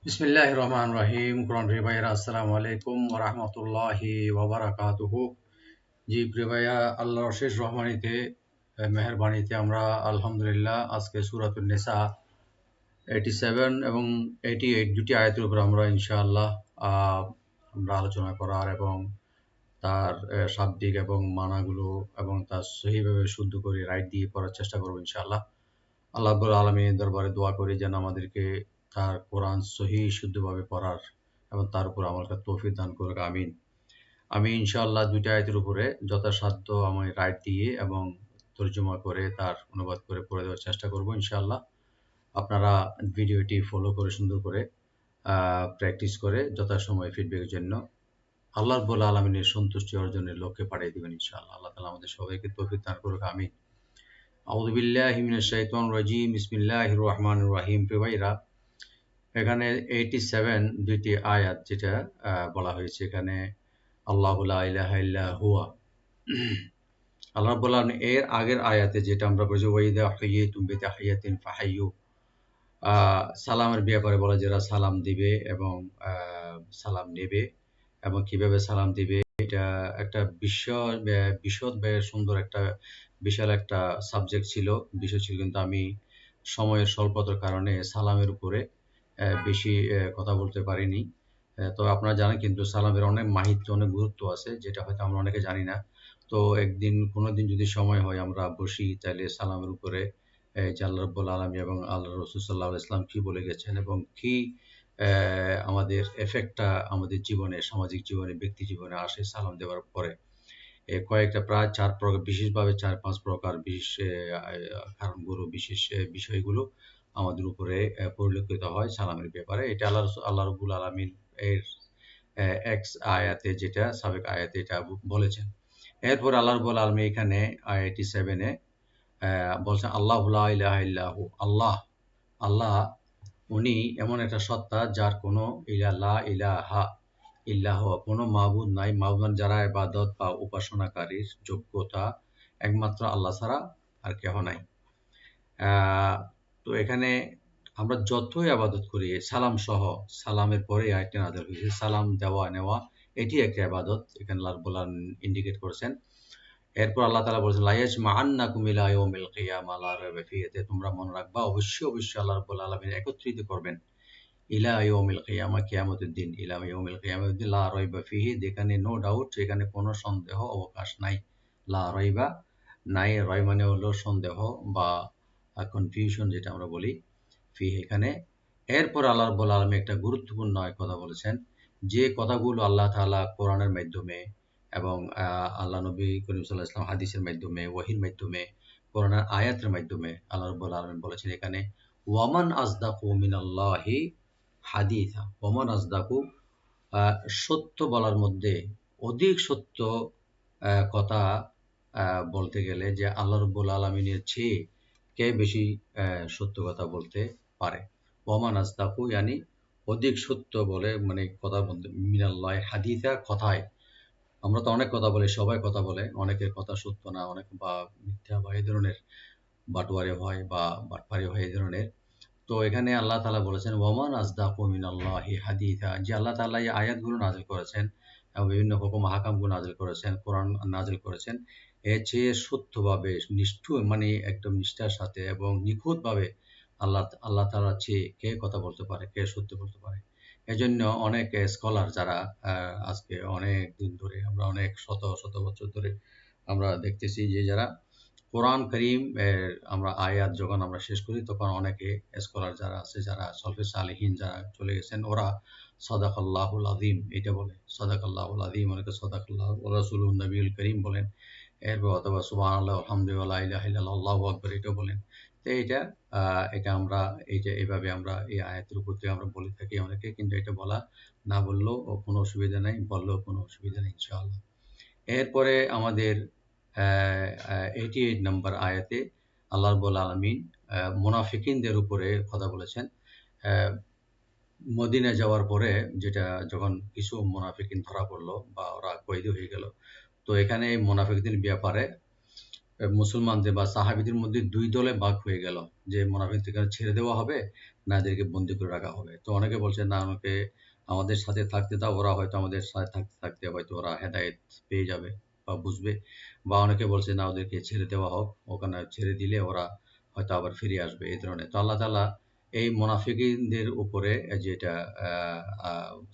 বিসমিল্লাহির রহমানির রহিম। কোরআন প্রিয় ভাইয়েরা, আসসালামু আলাইকুম ওয়া রাহমাতুল্লাহি ওয়া বারাকাতুহু। জি প্রিয় ভাইয়া, আল্লাহর অশেষ রহমানিতে মেহেরবানিতে আমরা আলহামদুলিল্লাহ আজকে সূরাতুন নিসা 87 এবং 88 দুটি আয়াতের উপর আমরা ইনশাআল্লাহ আমরা আলোচনা করার এবং তার শাব্দিক এবং মানাগুলো এবং তার সহিভাবে শুদ্ধ করে রাইট দিয়ে পড়ার চেষ্টা করব ইনশাআল্লাহ। আল্লাহ রাব্বুল আলামিনের দরবারে দোয়া করি যেন আমাদেরকে তার কোরআন সহি শুদ্ধভাবে পড়ার এবং তার উপর আমল করার তৌফিক দান করুক, আমিন। আমি ইনশাআল্লাহ দুইটা আয়াতের উপরে যথাসাধ্য আমি রাইট দিয়ে এবং তর্জমা করে তার অনুবাদ করে পড়ে দেওয়ার চেষ্টা করব ইনশাআল্লাহ। আপনারা ভিডিওটি ফলো করে সুন্দর করে প্র্যাকটিস করে যথাসময়ে ফিডব্যাকের জন্য আল্লাহ রাব্বুল আলামিনের সন্তুষ্টি অর্জনের লক্ষ্যে পাঠিয়ে দিবেন ইনশাআল্লাহ। আল্লাহ তাআলা আমাদের সবাইকে তৌফিক দান করুক, আমিন। আউযু বিল্লাহি মিনাশ শাইতানির রাজিম। বিসমিল্লাহির রহমানির রহিম। প্রিয় ভাইরা, এখানে 87 দুইটি আয়াত যেটা বলা হয়েছে এখানে আল্লাহু লা ইলাহা ইল্লা হুয়া। আল্লাহ রাব্বুল আলামিন এর আগের আয়াতে যেটা আমরা পড়েছি ওয়াইদা হুইয়িতুম বিতাহিয়াতিন ফাহাইয়ু, সালামের ব্যাপারে বলা যারা সালাম দিবে এবং সালাম নেবে এবং কিভাবে সালাম দিবে, এটা একটা বিশদ সুন্দর একটা বিশাল একটা সাবজেক্ট ছিল, বিষয় ছিল, কিন্তু আমি সময়ের স্বল্পতার কারণে সালামের উপরে বেশি কথা বলতে পারিনি। তবে আপনারা জানেন কিন্তু সালামের অনেক মাহিত্য, অনেক গুরুত্ব আছে যেটা হয়তো আমরা অনেকে জানি না। তো একদিন কোনোদিন যদি সময় হয় আমরা বসি তাহলে সালামের উপরে যে আল্লাহ রাব্বুল আলামিন এবং আল্লাহ রাসূল সাল্লাল্লাহু আলাইহি ওয়াসাল্লাম কি বলে গেছেন এবং কি আমাদের এফেক্টটা আমাদের জীবনে, সামাজিক জীবনে, ব্যক্তি জীবনে আসে সালাম দেওয়ার পরে। কয়েকটা প্রায় ৪ প্রকার, বিশেষভাবে ৪-৫ প্রকার বিশেষ কারণগুলো, বিশেষ বিষয়গুলো আমাদের উপরে পরিলক্ষিত হয় সালামের ব্যাপারে। এটা আল্লাহ রাব্বুল আলামিন এর এক্স আয়াতে যেটা সাবেক আয়াতে এটা বলেছেন। এরপর আল্লাহ রাব্বুল আলামিন এখানে 87 এ বলছেন আল্লাহু লা ইলাহা ইল্লাহু। আল্লাহ উনি এমন একটা সত্তা যার কোনো লা ইলাহা ইল্লাহ, কোনো মাবুদ নাই, মাবুদ মানে যারা ইবাদত বা উপাসনাকারীর যোগ্যতা একমাত্র আল্লাহ ছাড়া আর কেহ নাই। তো এখানে আমরা যতই আবাদত করি সালাম সহ, সালামের পরে আয়াতটি নাযিল হয়েছে, সালাম দেওয়া নেওয়া এটি একটা ইবাদত, এখানে আল্লাহ রাব্বুল আলামিন ইন্ডিকেট করেছেন। এরপর আল্লাহ তাআলা বলেছেন লা ইয়াজমাআন্নাকুম ইলা ইয়াউমিল কিয়ামা লা রাইবা ফীহি, তোমরা মনে রাখবা অবশ্যই আল্লাহ রাব্বুল আলামিন একত্রিত করবেন ইলা ইয়াউমিল কিয়ামা, কিয়ামতের দিন, ইলা ইয়াউমিল কিয়ামতের দিন, লা রাইবা ফীহি, যেখানে নো ডাউট, সেখানে কোনো সন্দেহ অবকাশ নাই। লা রাইবা, নাই, রয় মানে হলো সন্দেহ বা কনফিউশন যেটা আমরা বলি, ফীহি এখানে। এরপর আল্লাহ রাব্বুল আলামিন একটা গুরুত্বপূর্ণ কথা বলেছেন, যে কথাগুলো আল্লাহ তাআলা কোরআনের মাধ্যমে এবং আল্লাহ নবী করিম সাল্লাল্লাহু আলাইহি ওয়াসাল্লাম হাদিসের মাধ্যমে, ওহীর মাধ্যমে, কোরআনের আয়াতের মাধ্যমে আল্লাহ রাব্বুল আলামিন বলেছেন এখানে ওয়ামান আসদাকু মিনাল্লাহি হাদিসা। ওমান আসদাকু, সত্য বলার মধ্যে অধিক সত্য কথা বলতে গেলে যে আল্লাহ রাব্বুল আলামিনের চেয়ে কে বেশি সত্য কথা বলতে পারে। ওমান আসদাকু ইয়ানি অধিক সত্য বলে, মানে কথা বলতে, মিনাল্লাহি হাদিসা, কথায়। আমরা তো অনেক কথা বলি, সবাই কথা বলে, অনেকের কথা সত্য না, অনেক বা মিথ্যা বা এই ধরনের বাটোয়ারি হয় বা বাটপারি হয় এই ধরনের। তো এখানে আল্লাহ তাআলা বলেছেন ওয়ামান আসদাকু মিনাল্লাহি হাদিসা, যে আল্লাহ তাআলা এই আয়াতগুলো নাযিল করেছেন এবং বিভিন্ন হুকুম আহকামগুলো নাযিল করেছেন, কোরআন নাযিল করেছেন, এর চেয়ে সত্যভাবে নিষ্ঠুর, মানে একদম নিষ্ঠার সাথে এবং নিখুঁতভাবে আল্লাহ তাআলার চেয়ে কে কথা বলতে পারে, কে সত্য বলতে পারে। এজন্য অনেক স্কলার যারা আজকে অনেক দিন ধরে, আমরা অনেক শত শত বছর ধরে আমরা দেখতেছি যে যারা কোরআন করিম এর আমরা আয়াত যখন আমরা শেষ করি তখন অনেকে স্কলার যারা আছে, যারা সলফে সালেহিন যারা চলে গেছেন, ওরা সাদাকাল্লাহুল আযীম এটা বলে, সাদাকাল্লাহুল আযীম, অনেকে সাদাকাল্লাহু ওয়া রাসূলুহুন নবিয়ুল করিম বলেন, এরপর অথবা সুবহানাল্লাহ আলহামদুলিল্লাহ লা ইলাহা ইল্লাল্লাহ আল্লাহু আকবার এটা বলেন। তো এটা আমরা এইভাবে আমরা এই আয়াতের উপর দিয়ে আমরা বলে থাকি অনেকে, কিন্তু এটা বলা না বললেও কোনো অসুবিধা নাই, বললেও কোনো অসুবিধা নেই ইনশাআল্লাহ। এরপরে আমাদের 88 নম্বর আয়াতে আল্লাহ রাব্বুল আলামিন মুনাফিকিনদের উপরে কথা বলেছেন। মদিনা যাওয়ার পরে যেটা, যখন কিছু মুনাফিকিন ধরা পড়লো বা ওরা কয়েদি হয়ে গেল, তো এখানে মুনাফিকদের ব্যাপারে মুসলমানদের বা সাহাবীদের মধ্যে দুই দলে ভাগ হয়ে গেল যে মুনাফিকদেরকে ছেড়ে দেওয়া হবে না এদেরকে বন্দী করে রাখা হবে। তো অনেকে বলছে না আমাকে আমাদের সাথে থাকতে দাও, ওরা হয়তো আমাদের সাথে থাকতে থাকতে হয়তো ওরা হেদায়েত পেয়ে যাবে বা বুঝবে, বা অনেকে বলছে না ওদেরকে ছেড়ে দেওয়া হোক, ওখানে ছেড়ে দিলে ওরা হয়তো আবার ফিরে আসবে এই ধরনের। তো আল্লাহ তাআলা এই মুনাফিকিনদের উপরে যেটা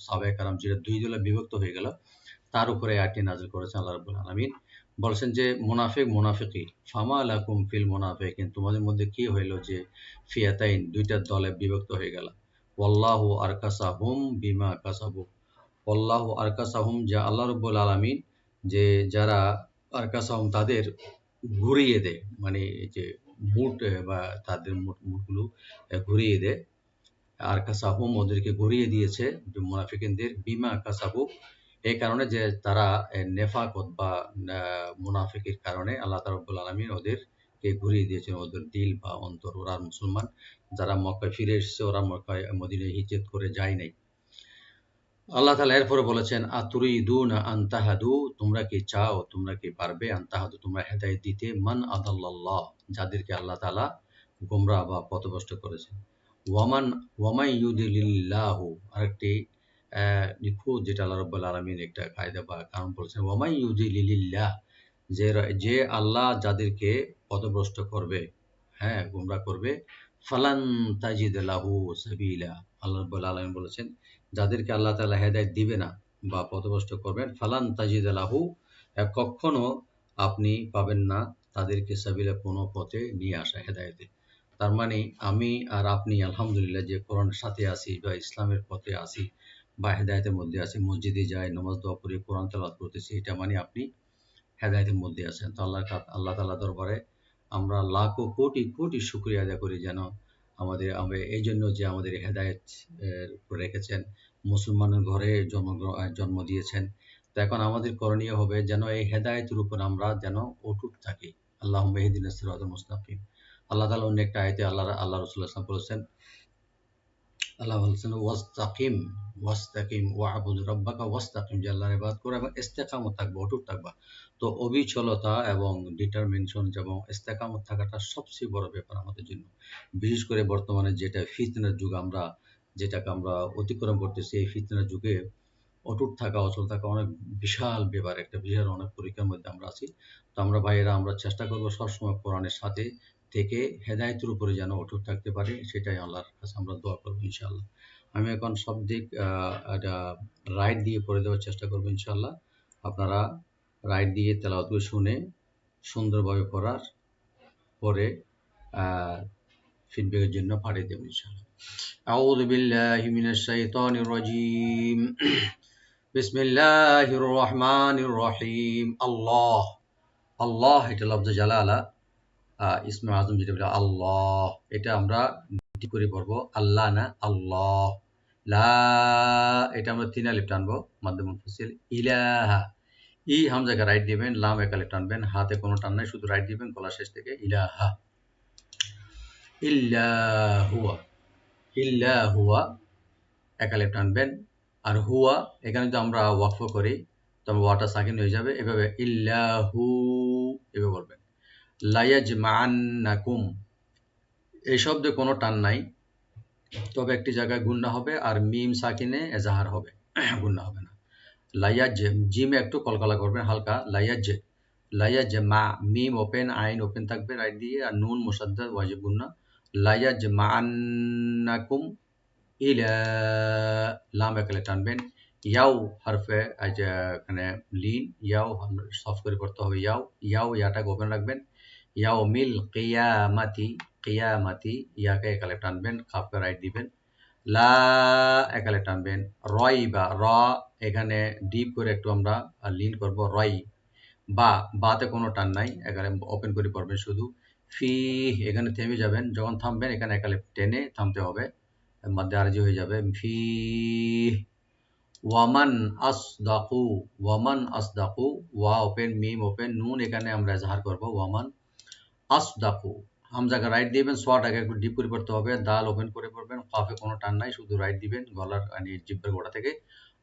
সাহাবায়ে কেরাম যেটা দুই দলে বিভক্ত হয়ে গেল তার উপরে আয়াতটি নাযিল করেছেন আল্লাহ রাব্বুল আলামিন। বলছেন যে মুনাফিকি ফামা লাকুম ফিল মুনাফিকিন, তোমাদের মধ্যে কি হইল যে ফিয়াতাইন দুইটা দলে বিভক্ত হয়ে গেল। ওয়াল্লাহু আরকাসাহুম বিমা কাসাবু, ওয়াল্লাহু আরকাসাহুম, যা আল্লাহ রাব্বুল আলামিন যে যারা আরকাসাহুম তাদের ঘুরিয়ে দেয়, মানে এই যে মুট বা তাদের মুটগুলো ঘুরিয়ে দেয়। আরকাসাহুম ওদেরকে ঘুরিয়ে দিয়েছে মুনাফিকিনদের বিমা কাসাবু, এই কারণে যে তারা নেফাকত বা মুনাফিকের কারণে আল্লাহ রাব্বুল আলামিন ওদেরকে ঘুরিয়ে দিয়েছেন, ওদের দিল বা অন্তর। ওরা মুসলমান যারা মক্কায় ফিরে এসেছে, ওরা মক্কায় মদিনায় হিজরত করে যায় নাই। আল্লাহ তাআলা এরপরে বলেছেন আতুরিদুনা আন তাহাদু, তোমরা কি চাও, তোমরা কি পারবে আন তাহাদু তোমরা হেদায়েত দিতে, মান আদাল্লাল্লাহ যাদেরকে আল্লাহ তাআলা গোমরাহ বা পথভ্রষ্ট করেছেন। ওয়ামাই ইউদিলিল্লাহু, আরেকটি নিখুঁত যেটা আল্লাহ রাব্বুল আলামিন একটা কায়দা বা কারণ বলেছেন, ওয়ামাই ইউদিলিল্লাহ, যে আল্লাহ যাদেরকে পথভ্রষ্ট করবে, হ্যাঁ গোমরাহ করবে, ফালান তাজিদ লাহু সাবিলা, আল্লাহ রাব্বুল আলামিন বলেছেন যাদেরকে আল্লাহ তাআলা হেদায়েত দিবে না বা পথভ্রষ্ট করবেন, ফালান তাজিদ লাহু, কখনো আপনি পাবেন না তাদেরকে সাবিলা কোনো পথে নিয়ে আসা হেদায়েতে। তার মানে আমি আর আপনি আলহামদুলিল্লাহ যে কোরআনের সাথে আছি বা ইসলামের পথে আছি বা হেদায়েতের মধ্যে আছি, মসজিদে যাই, নামাজ দোয়া করি, কোরআন তেলাওয়াত করতেছি, এটা মানে আপনি হেদায়েতের মধ্যে আছেন। তো আল্লাহ তাআলা দরবারে আমরা লাখো কোটি কোটি শুকরিয়া আদায় করি যেন আমরা এই জন্য যে আমাদের হেদায়েত রেখেছেন, মুসলমানের ঘরে জন্ম দিয়েছেন। তো এখন আমাদের করণীয় হবে যেন এই হেদায়েতের উপর আমরা যেন অটুট থাকি। আল্লাহুম্মা ইহদিনাস সিরাতাল মুস্তাকিম। আল্লাহ তাআলা অন্য একটা আয়াতে আল্লাহ রাসূলুল্লাহ সাল্লাল্লাহু আলাইহি ওয়াসাল্লাম বলেছেন, আল্লাহ বলছেন ওয়াস্তাকিম ওয়াবুদ রাব্বাকা ওয়াস্তাকিম, যে আল্লাহর ইবাদত করো এবং ইস্তেকামত থাকবা, অটুট থাকবা। তো অবিচলতা এবং ডিটারমিনেশন এবং ইস্তেকামত থাকাটা সবচেয়ে বড় ব্যাপার আমাদের জন্য। বিশেষ করে বর্তমানে যেটা ফিতনার যুগ, যেটাকে আমরা অতিক্রম করতেছি, এই ফিতনার যুগে অটুট থাকা, অচল থাকা অনেক বিশাল ব্যাপার, একটা বিশাল অনেক পরীক্ষার মধ্যে আমরা আছি। তো আমরা ভাইয়েরা আমরা চেষ্টা করবো সবসময় কোরআনের সাথে থেকে হেদায়েতের উপরে যেন অটুট থাকতে পারি, সেটাই আল্লাহর কাছে আমরা দোয়া করবো ইনশাআল্লাহ। আমি এখন সব দিক একটা রাইট দিয়ে পড়ে দেওয়ার চেষ্টা করবো ইনশাআল্লাহ। আপনারা রাইট দিয়ে তেলাওয়াতগুলো শুনে সুন্দরভাবে পড়ার পরে ফিডব্যাকের জন্য পাঠিয়ে দেবেন ইনশাআল্লাহ। আউযু বিল্লাহি মিনাশ শাইতানির রাজীম। বিসমিল্লাহির রহমানির রহিম। আল্লাহ, আল্লাহ এটা লফজে জালালা, ইসমে আজম যেটা বলে আল্লাহ, এটা আমরা ঠিক করে পড়বো, আল্লাহ না আল্লাহ। লা, এটা আমরা 3 আলিফ টানবো মাদ্দে মুনফাসিল। ইলাহা, ই হামজাকে রাইট দিবেন, লাম এক আলিফ টানবেন, হাতে কোনো টান নাই, শুধু রাইট দিবেন গলা শেষ থেকে। ইলাহা, ইল্লা হুয়া, ইল্লা হুয়া এক আলিফ টানবেন। আর হুয়া এখানে যদি আমরা ওয়াকফ করি তবে ওয়াটা সাকিন হয়ে যাবে, এভাবে ইল্লাহু এভাবে বলবেন। লায়াজমাআন্নাকুম, এই শব্দে কোনো টান নাই, তবে একটি জায়গায় গুন্না হবে আর মিম সাকিনে এজাহার হবে, গুন্না হবে না। লায়াজ, জিমে একটু কলকলা করবেন হালকা, লায়াজ মা, মিম ওপেন, আইন ওপেন থাকবে রাইট দিয়ে, আর নুন মুসাদ্দাদ ওয়াজিব গুন্না। লায়াজমাআন্নাকুম ইলা, লাম একালে টানবেন। ইয়াও হারফে এখানে লিন, ইয়াও সফট করে পড়তে হবে, ইয়াটাকে ওপেন রাখবেন। ইয়াও মিল কিয়ামাতি, কিয়ামাতি ইয়াকে একালে টানবেন, কাফকে রাইট দিবেন। লা একালে টানবেন। রয়বা, এখানে ডিপ করে একটু আমরা লিন করব, বাতে কোনো টান নাই, এখানে ওপেন করে পড়বেন শুধু। ফি, এখানে থেমে যাবেন, যখন থামবেন এখানে একালে টেনে থামতে হবে, মধ্যে আরজি হয়ে যাবে। ফি ওয়ামান আসদাকু, ওয়ামান আসদাকু, ওয়া ওপেন, মিম ওপেন, নুন এখানে আমরা এজাহার করব, ওয়ামান আসদাকু। হামজাকে রাইট দিবেন, সোয়াটাকে একটু ডিপ করে পড়তে হবে, দাল ওপেন করে পড়বেন, কাফে কোনো টান নাই, শুধু রাইট দিবেন গলার জিহ্বার গোড়া থেকে।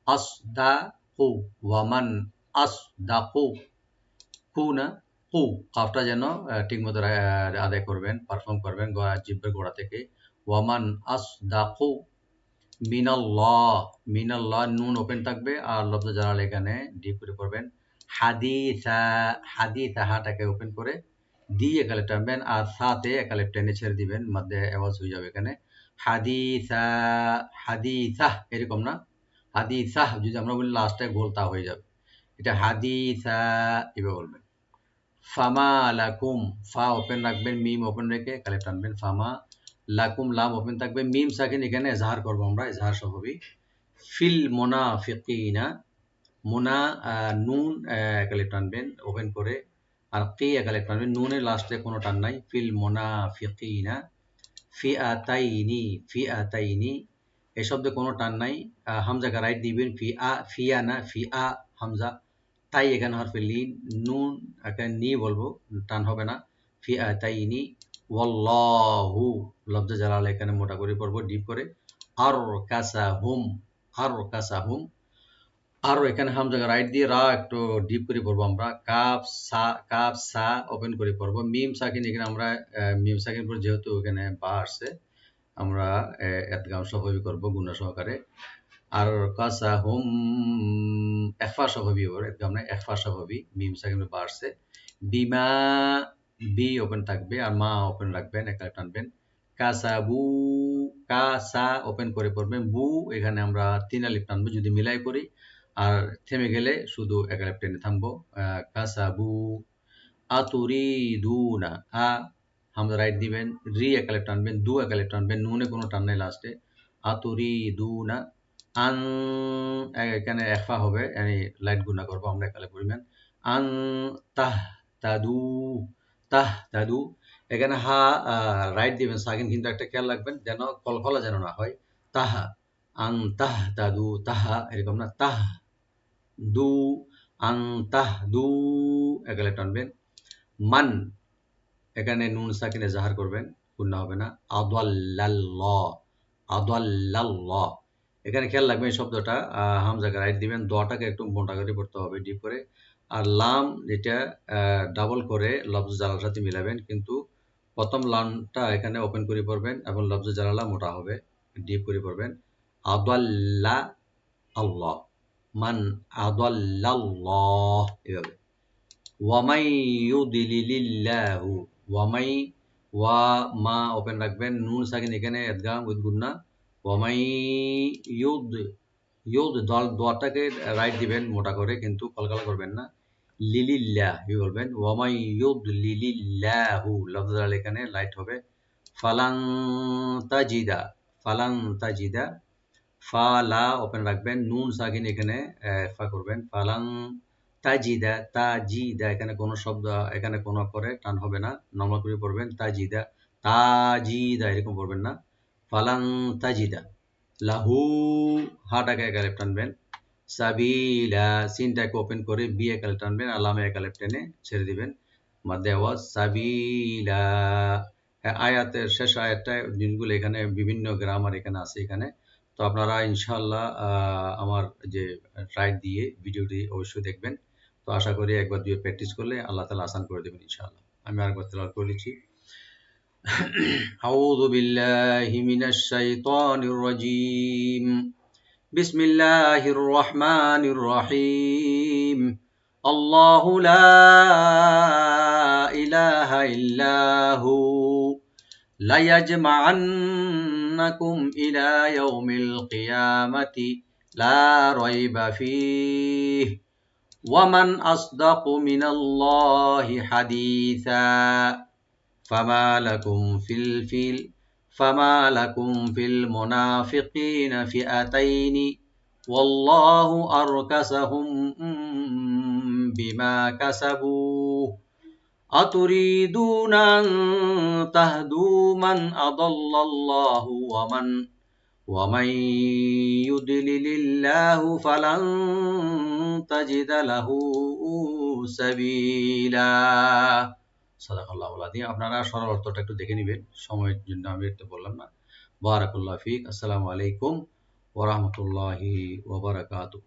আসদাকু, ওয়ামান আসদাকু, কু না, কু কাফটা যেন ঠিক মতো আদায় করবেন, পারফর্ম করবেন জিহ্বার গোড়া থেকে। ওয়ামান আসদাকু মিনাল্লাহ, মিনাল্লাহ নুন ওপেন থাকবে আর লফজ জালাল এখানে ডিপ করে পড়বেন। হাদিসা, হাদিসা হাটাকে ওপেন করে দিয়ে একালে টানবেন আর সাথে একালে টেনে ছেড়ে দিবেন, মধ্যে আওয়াজ হয়ে যাবে এখানে হাদিসা, হাদিসা এরকম না, হাদিসা যদি আমরা বলি লাস্টে গোলতা হয়ে যাবে, এটা হাদিসা এভাবে বলবেন। ফামা লাকুম, ফা ওপেন রাখবেন, মিম ওপেন রেখে একালে টানবেন ফামা লাকুম, লাম ওপেন থাকবে, মিম সাকিন এখানে এজাহার করবো আমরা, এজাহার স্বভাবই। ফিল মুনাফিকিনা, মুনা নুন একালে টানবেন ওপেন করে আর কি একালে টানবেন, নুনের লাস্টে কোনো টান নাই। ফিল মুনাফিকিনা ফিআতাইনি, ফিআতাইনি এই শব্দে কোনো টান নাই। হামজাকে রাইট দিবেন, ফিয়া না ফিআ হামজা, তাই এখানে হরফে লিন, নুন এখানে নি বলবো, টান হবে না। ফিআতাইনি ওয়াল্লাহু লফজে জালাল এখানে মোটা করে পড়বো ডিপ করে। আর কাসাহুম, আর কাসাহুম, আর এখানে হামজাকে রাইট দিয়ে রা একটু ডিপ করে পড়বো আমরা। কাফ সা, কাফ সা ওপেন করে পড়বো। মিম সাকিন এখানে আমরা মিম সাকিন পর যেহেতু এখানে বা আসছে আমরা এদগাম স্বভাবই করবো গুণা সহকারে। আর কাসাহুম এখফা স্বভাবই ওর এদগাম নাই, এখফা স্বভাবই, মিম সাকিন বা আসছে। বিমা, বি ওপেন থাকবে আর মা ওপেন রাখবেন, একালে টানবেন। কাসাবু, কাসা ওপেন করে পড়বেন। বু এখানে আমরা 3 আলিফ টানবো যদি মিলাই করি, আর থেমে গেলে শুধু এক আলিফ টেনে থামবো। কাসাবু আতুরিদুনা, আ হামজা রাইট দিবেন, রি এক আলিফ টানবেন, দু এক আলিফ টানবেন, নুনে কোনো টান নাই লাস্টে। আতুরিদুনা আন, এখানে এখফা হবে, yani লাইট গুণা করবো আমরা এক আলিফ পরিমাণ। আন তাহ তাদু, তাহ তাদু এখানে হা রাইট দিবেন সাকিন, কিন্তু একটা খেয়াল রাখবেন যেন কলকলা যেন না হয়। তাহা, আন তাহ তাদু, তাহা এরকম না, তাহ দু, আন তাহ দু একালে টানবেন। মান এখানে নুন সাকিনে জাহার করবেন, গুণা হবে না। আদাল্লাল্লাহ, আদাল্লাল্লাহ এখানে খেয়াল রাখবেন এই শব্দটা হামজাকে রাইট দিবেন, দোয়াটাকে একটু মোটা করে পড়তে হবে ডিপ করে। আর লাম যেটা ডাবল করে লফজ জালাল সাথে মিলাবেন, কিন্তু প্রথম লামটা এখানে ওপেন করে পড়বেন এবং লফজ জালালা মোটা হবে, ডিপ করে পড়বেন। আদাল্লা আল্লাহ, মান আদাল্লাল্লাহ এভাবে। ওয়ামাই ইউদিলিল্লাহু, ওয়ামাই, ওয়া মা ওপেন রাখবেন, নুন সাকিন এখানে ইদগাম উইথ গুন্না। ওয়ামাই ইউদ, ইউদ দোয়াটাকে রাইট দিবেন মোটা করে, কিন্তু কলকালা করবেন না। লিলিল্লাহ কি বলবেন, ওয়ামাই ইউদ লিলিল্লাহু লফজ জালাল এখানে লাইট হবে। ফালাং তাজিদা, ফালাং তাজিদা, ফা লা ওপেন রাখবেন, নুন সাকিন এখানে ফা করবেন। ফালাং তাজিদা, তাজিদা এখানে কোনো শব্দ, এখানে কোনো অক্ষরে টান হবে না, নরমাল করে পড়বেন। তাজিদা, তাজিদা এরকম পড়বেন না। ফালাং তাজিদা লাহু, হাটাকে এক আলিফ টানবেন। সাবিলা, সিনটাকে ওপেন করে বি এক আলিফ টানবেন, আলামে এক আলিফ টেনে ছেড়ে দিবেন, মাধ্যে আওয়াজ সাবিলা। আয়াতের শেষ আয়াতটা জিনিসগুলো এখানে বিভিন্ন গ্রামার এখানে আছে এখানে, তো আপনারা ইনশাআল্লাহ আমার যে রাইট দিয়ে ভিডিওটি অবশ্যই দেখবেন। তো আশা করি একবার দুই প্র্যাকটিস করলে আল্লাহ তাআলা আসান করে দেবেন ইনশাআল্লাহ। আমি আরেকবার তেলাওয়াত করে দিচ্ছি। আউযু বিল্লাহি মিনাশ শাইতানির রাজীম। বিসমিল্লাহির রহমানির রহিম। আল্লাহু লা ইলাহা ইল্লাহু লায়াজমাআন্নাকুম ইলা ইয়াউমিল কিয়ামাতি লা রাইবা ফীহি ওয়া মান আসদাকু মিনাল্লাহি হাদীসা ফামা লাকুম ফিল মুনাফিকিনা ফিআতাইনি ওয়াল্লাহু আরকাসাহুম বিমা কাসাবু আতুরিদুনা আন তাহদু মান আদাল্লাল্লাহু ওয়ামান ইউদ্লিলিল্লাহু ফালান তাজিদা লাহু সাবিলা। সাদাকাল্লাহুল আযীম। আপনারা সরল অর্থটা একটু দেখে নিবেন, সময়ের জন্য আমি একটু বললাম না। বারাকাল্লাহু ফিক। আসসালামু আলাইকুম ওয়া রাহমাতুল্লাহি ওয়া বারাকাতুহু।